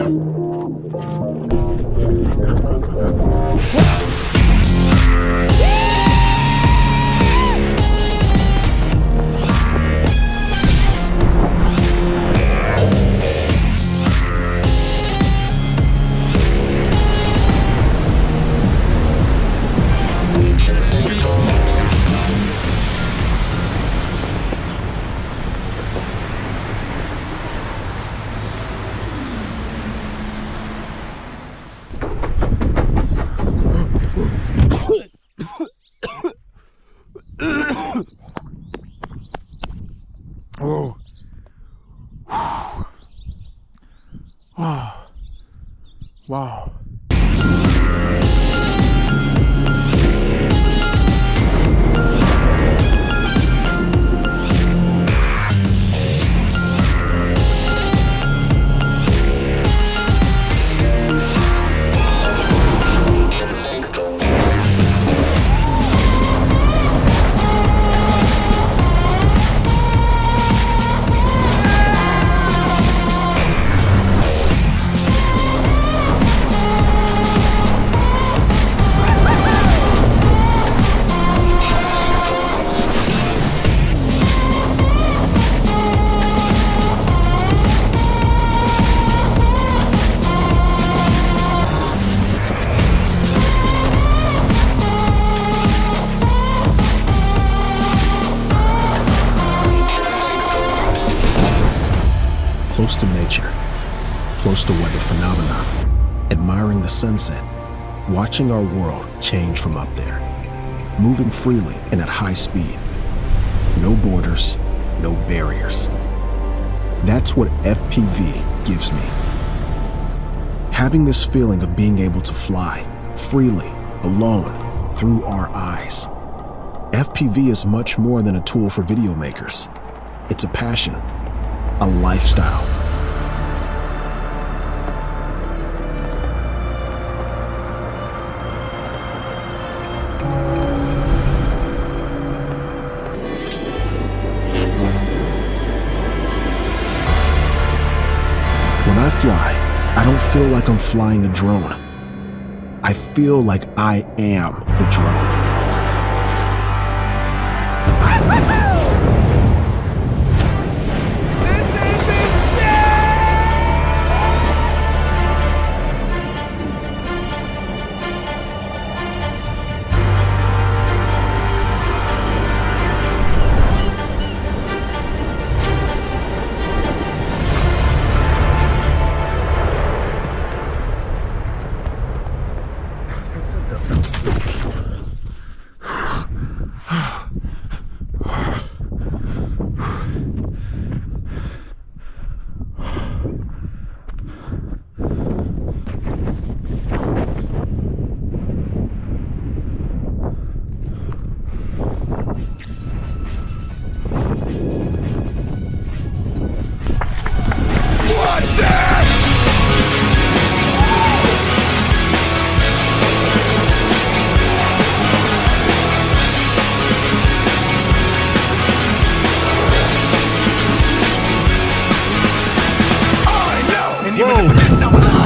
Oh. Wow. Wow. Close to nature, close to weather phenomena, admiring the sunset, watching our world change from up there, moving freely and at high speed. No borders, no barriers. That's what FPV gives me. Having this feeling of being able to fly freely, alone, through our eyes. FPV is much more than a tool for video makers. It's a passion, a lifestyle. When I fly, I don't feel like I'm flying a drone. I feel like I am the drone. Whoa.